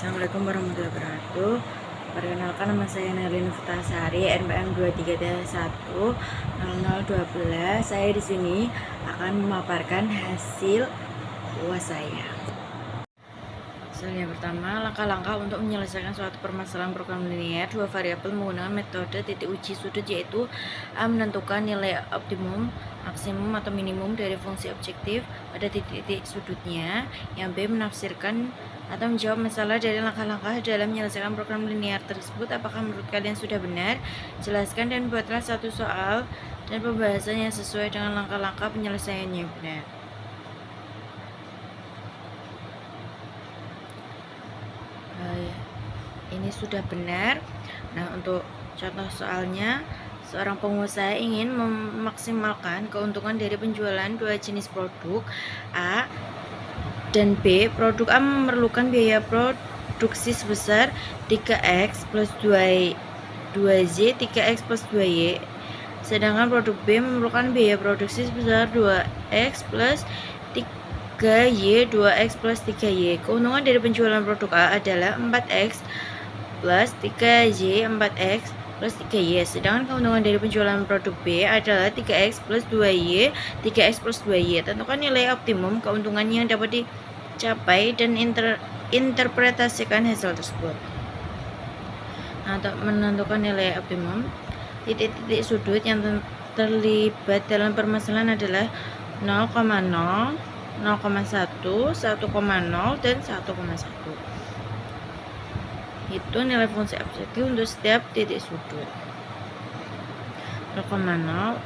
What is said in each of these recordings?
Assalamualaikum warahmatullahi wabarakatuh. Perkenalkan, nama saya Nelly Nuftasari, NPM 23.1.0012. Saya di sini akan memaparkan hasil UAS saya. Soal yang pertama, langkah-langkah untuk menyelesaikan suatu permasalahan program linear dua variabel menggunakan metode titik uji sudut, yaitu A. Menentukan nilai optimum, maksimum atau minimum dari fungsi objektif pada titik-titik sudutnya. Yang B. Menafsirkan atau menjawab masalah dari langkah-langkah dalam menyelesaikan program linear tersebut. Apakah menurut kalian sudah benar? Jelaskan dan buatlah satu soal dan pembahasan yang sesuai dengan langkah-langkah penyelesaiannya benar. Ini sudah benar. Nah, untuk contoh soalnya, seorang pengusaha ingin memaksimalkan keuntungan dari penjualan dua jenis produk A dan B. Produk A memerlukan biaya produksi sebesar 3x plus 2z 3x plus 2y, sedangkan produk B memerlukan biaya produksi sebesar 2x plus 3y 2x plus 3y. Keuntungan dari penjualan produk A adalah 4x plus 3y 4x plus 3y, sedangkan keuntungan dari penjualan produk B adalah 3x plus 2y 3x plus 2y. Tentukan nilai optimum keuntungan yang dapat dicapai dan interpretasikan hasil tersebut. Nah, untuk menentukan nilai optimum, titik-titik sudut yang terlibat dalam permasalahan adalah 0,0, 0,1, 1,0, dan 1,1. Itu nilai fungsi objektif untuk setiap titik sudut. 0,0,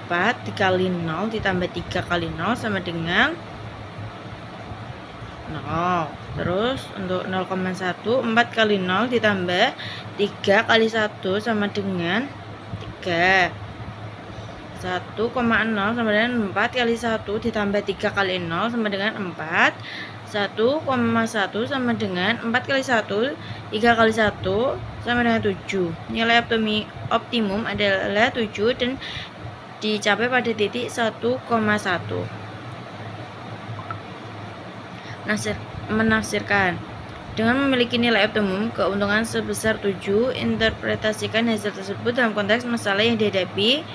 4 dikali 0 ditambah 3 kali 0 sama dengan 0. Terus untuk 0,1, 4 kali 0 ditambah 3 kali 1 sama dengan 3. 1,0 sama dengan 4 kali 1 ditambah 3 kali 0 sama dengan 4. 1,1 sama dengan 4 kali 1, 3 kali 1 sama dengan 7. Nilai optimum adalah 7 dan dicapai pada titik 1,1. Menafsirkan. Dengan memiliki nilai optimum keuntungan sebesar 7, interpretasikan hasil tersebut dalam konteks masalah yang dihadapi.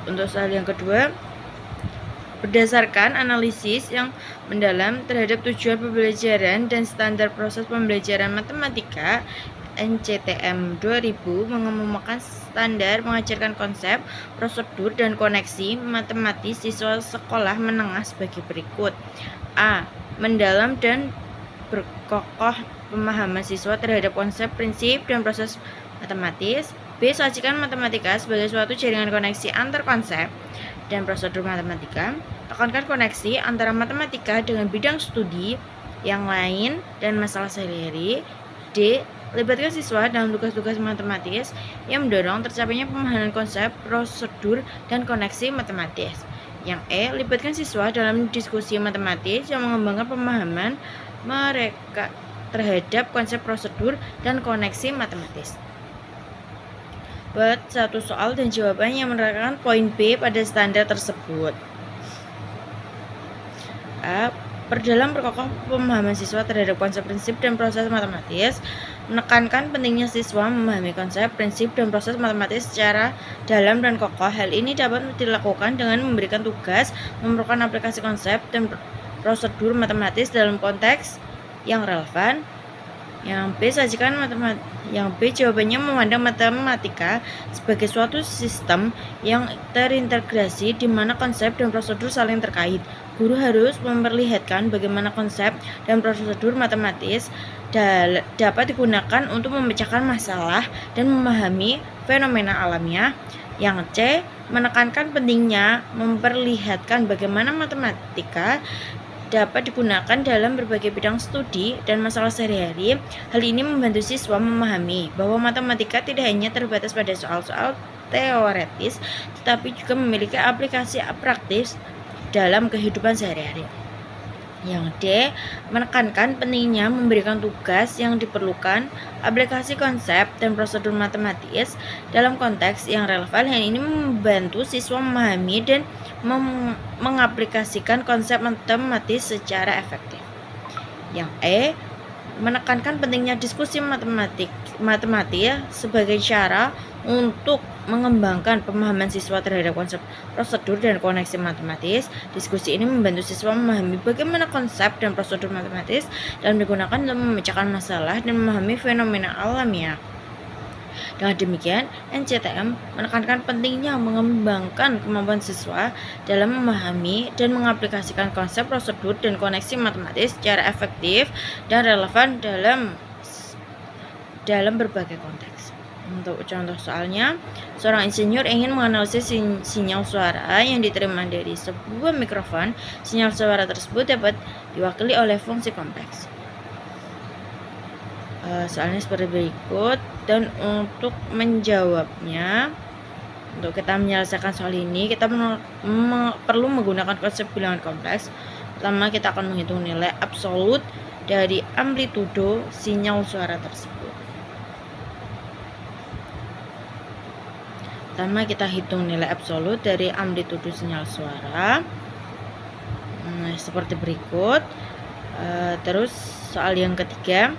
Untuk soal yang kedua, berdasarkan analisis yang mendalam terhadap tujuan pembelajaran dan standar proses pembelajaran matematika, NCTM 2000 mengemukakan standar mengajarkan konsep, prosedur, dan koneksi matematis siswa sekolah menengah sebagai berikut. A. Mendalam dan berkokoh pemahaman siswa terhadap konsep, prinsip, dan proses matematis. B. Sajikan matematika sebagai suatu jaringan koneksi antar konsep dan prosedur matematika. Tekankan koneksi antara matematika dengan bidang studi yang lain dan masalah sehari-hari. D. Libatkan siswa dalam tugas-tugas matematis yang mendorong tercapainya pemahaman konsep, prosedur, dan koneksi matematis. Yang E. Libatkan siswa dalam diskusi matematis yang mengembangkan pemahaman mereka terhadap konsep, prosedur, dan koneksi matematis. Buat satu soal dan jawaban yang menerangkan poin B pada standar tersebut. A. Perdalam perkokoh pemahaman siswa terhadap konsep, prinsip, dan proses matematis. Menekankan pentingnya siswa memahami konsep, prinsip, dan proses matematis secara dalam dan kokoh. Hal ini dapat dilakukan dengan memberikan tugas memerlukan aplikasi konsep dan prosedur matematis dalam konteks yang relevan. Yang B. Sajikan matematika. Yang B. Jawabannya memandang matematika sebagai suatu sistem yang terintegrasi di mana konsep dan prosedur saling terkait. Guru harus memperlihatkan bagaimana konsep dan prosedur matematis dapat digunakan untuk memecahkan masalah dan memahami fenomena alamiah. Yang C. Menekankan pentingnya memperlihatkan bagaimana matematika dapat digunakan dalam berbagai bidang studi dan masalah sehari-hari. Hal ini membantu siswa memahami bahwa matematika tidak hanya terbatas pada soal-soal teoretis, tetapi juga memiliki aplikasi praktis dalam kehidupan sehari-hari. Yang D. Menekankan pentingnya memberikan tugas yang diperlukan aplikasi konsep dan prosedur matematis dalam konteks yang relevan. Hal ini membantu siswa memahami dan mengaplikasikan konsep matematis secara efektif. Yang E, menekankan pentingnya diskusi matematik sebagai cara untuk mengembangkan pemahaman siswa terhadap konsep prosedur dan koneksi matematis. Diskusi ini membantu siswa memahami bagaimana konsep dan prosedur matematis dan digunakan untuk memecahkan masalah dan memahami fenomena alamiah. Dengan demikian, NCTM menekankan pentingnya mengembangkan kemampuan siswa dalam memahami dan mengaplikasikan konsep prosedur dan koneksi matematis secara efektif dan relevan dalam berbagai konteks. Untuk contoh soalnya, seorang insinyur ingin menganalisis sinyal suara yang diterima dari sebuah mikrofon. Sinyal suara tersebut dapat diwakili oleh fungsi kompleks. Soalnya seperti berikut, dan untuk menjawabnya, untuk kita menyelesaikan soal ini, kita perlu menggunakan konsep bilangan kompleks. Pertama, kita akan menghitung nilai absolut dari amplitudo sinyal suara tersebut. Pertama, kita hitung nilai absolut dari amplitudo sinyal suara. Seperti berikut. Terus soal yang ketiga,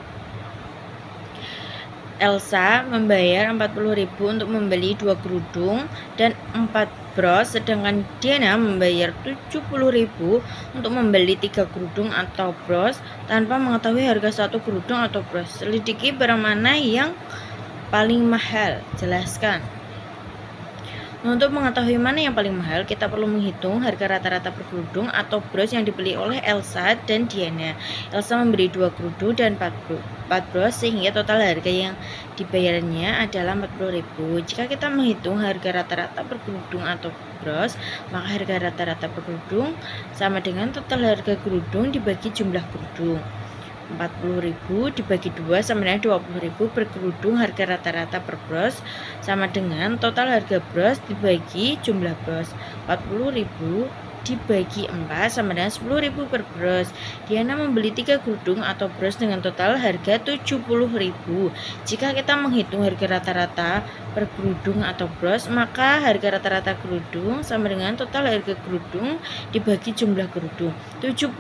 Elsa membayar 40.000 untuk membeli 2 kerudung dan 4 bros, sedangkan Diana membayar 70.000 untuk membeli 3 kerudung atau bros tanpa mengetahui harga satu kerudung atau bros. Selidiki barang mana yang paling mahal. Jelaskan. Untuk mengetahui mana yang paling mahal, kita perlu menghitung harga rata-rata per kerudung atau bros yang dibeli oleh Elsa dan Diana. Elsa membeli 2 kerudung dan 4 bros, sehingga total harga yang dibayarnya adalah 40.000. Jika kita menghitung harga rata-rata per kerudung atau bros, maka harga rata-rata per kerudung sama dengan total harga kerudung dibagi jumlah kerudung. 40.000 dibagi 2 sama dengan 20.000 per kerudung. Harga rata-rata per bros sama dengan total harga bros dibagi jumlah bros. 40.000 dibagi 4 sama dengan 10.000 per bros. Diana membeli 3 kerudung atau bros dengan total harga 70.000. Jika kita menghitung harga rata-rata per kerudung atau bros, maka harga rata-rata kerudung sama dengan total harga kerudung dibagi jumlah kerudung. 70.000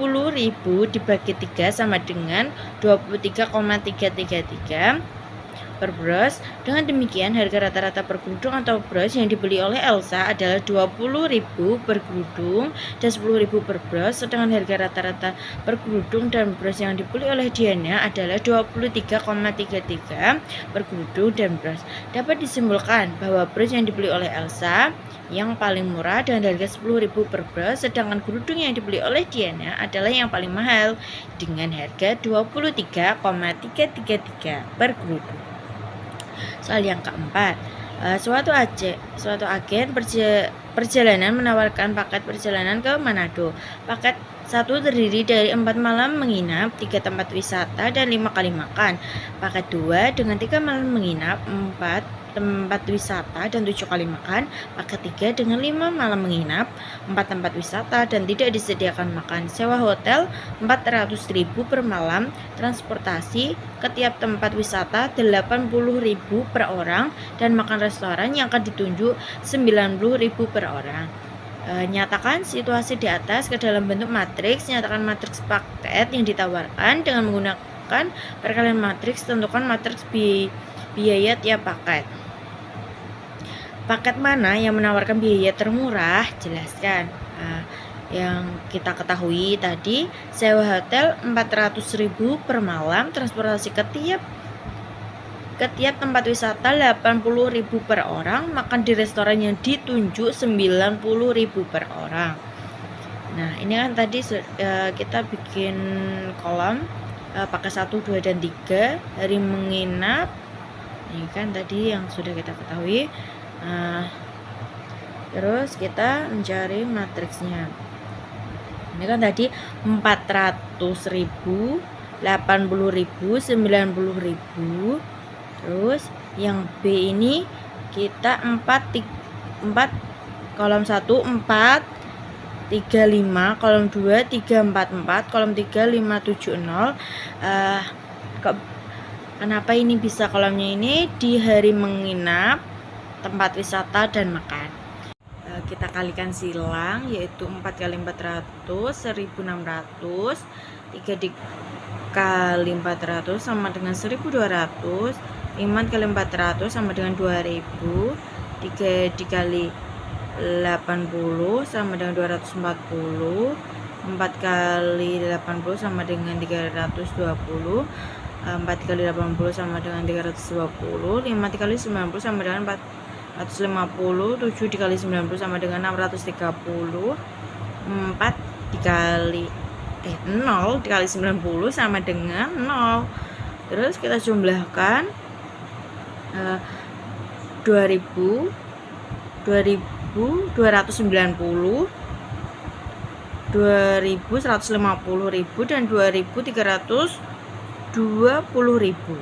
dibagi 3 sama dengan 23,333 per bros. Dengan demikian, harga rata-rata per kerudung atau bros yang dibeli oleh Elsa adalah 20.000 per kerudung dan 10.000 per bros, sedangkan harga rata-rata per kerudung dan bros yang dibeli oleh Diana adalah 23,33 per kerudung dan bros. Dapat disimpulkan bahwa bros yang dibeli oleh Elsa yang paling murah dengan harga 10.000 per bros, sedangkan kerudung yang dibeli oleh Diana adalah yang paling mahal dengan harga 23,333 per kerudung. Soal yang keempat, suatu agen perjalanan menawarkan paket perjalanan ke Manado. Paket 1 terdiri dari 4 malam menginap, 3 tempat wisata, dan 5 kali makan. Paket 2 dengan 3 malam menginap, 4 tempat wisata, dan 7 kali makan. Paket 3 dengan 5 malam menginap, 4 tempat wisata, dan tidak disediakan makan. Sewa hotel 400.000 per malam, transportasi ke tiap tempat wisata 80.000 per orang, dan makan restoran yang akan ditunjuk 90.000 per orang. Nyatakan situasi di atas ke dalam bentuk matriks. Nyatakan matriks paket yang ditawarkan dengan menggunakan perkalian matriks. Tentukan matriks biaya tiap paket. Paket mana yang menawarkan biaya termurah? Jelaskan. Yang kita ketahui tadi, sewa hotel 400.000 per malam, transportasi ke tiap tempat wisata 80.000 per orang, makan di restoran yang ditunjuk 90.000 per orang. Nah, ini kan tadi kita bikin kolom pakai 1, 2, dan 3 hari menginap. Ini kan tadi yang sudah kita ketahui. Terus kita mencari matriksnya. Ini kan tadi 400.000, 80.000, 90.000. Terus yang B ini kita 4 kolom 1 4 35, kolom 2 344, kolom 3 570. Kenapa ini bisa kolomnya ini? Di hari menginap, tempat wisata, dan makan. kita kalikan silang, yaitu 4 kali 400 1600, 3 dikali 400 sama dengan 1200, 5 kali 400 sama dengan 2000, 3 dikali 80 sama dengan 240, 4 kali 80 sama dengan 320, 4 kali 80 sama dengan 320, 5 dikali 90 sama dengan 450, 7 dikali 90 sama dengan 630, 4 dikali 0 dikali 90 sama dengan 0. Terus kita jumlahkan 2000, 2290, 2150.000 dan 2320.000.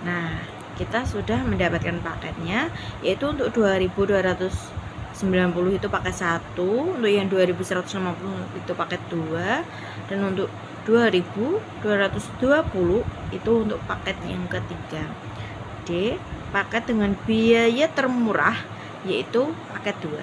Nah, kita sudah mendapatkan paketnya, yaitu untuk 2290 itu paket 1, untuk yang 2150 itu paket 2, dan untuk 2220 itu untuk paket yang ketiga. D. Paket dengan biaya termurah, yaitu paket 2.